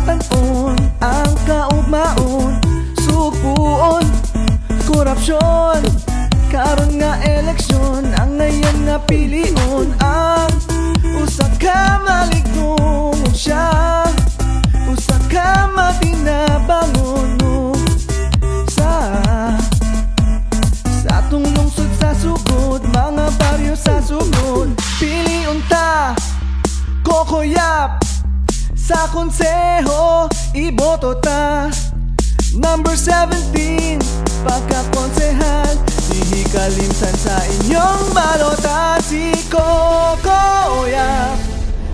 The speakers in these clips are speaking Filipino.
batan-on ang kaugmaon, supuon, korupsyon. Karon nga eleksyon, ang ngayon nga pilion. Ang usa ka maligdong siya, usa ka matinabangon mo sa atong lungsod sa sugod, mga baryo sa sugod. Pilion ta, kokoyap, sa konseho iboto ta. Number 17, pagkakonsehal, di kalimtan sa inyong balota. Si Kokoyap,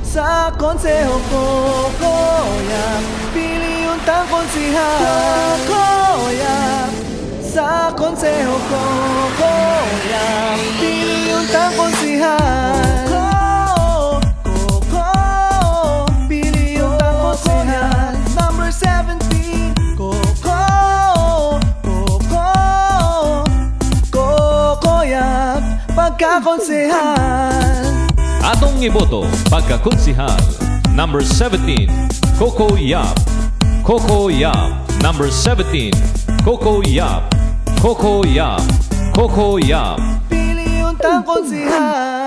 sa konseho Kokoyap, piliyon tang konsehal. Kokoyap, sa konseho Kokoyap, piliyon tang konsehal. Piliyon tang konsehal. Number 17, Kokoyap, pagkakonsehal. Atong iboto pagkakonsehal. Number 17, Kokoyap. Kokoyap. Number 17, Kokoyap. Kokoyap. Kokoyap. Piliyon tang konsehal.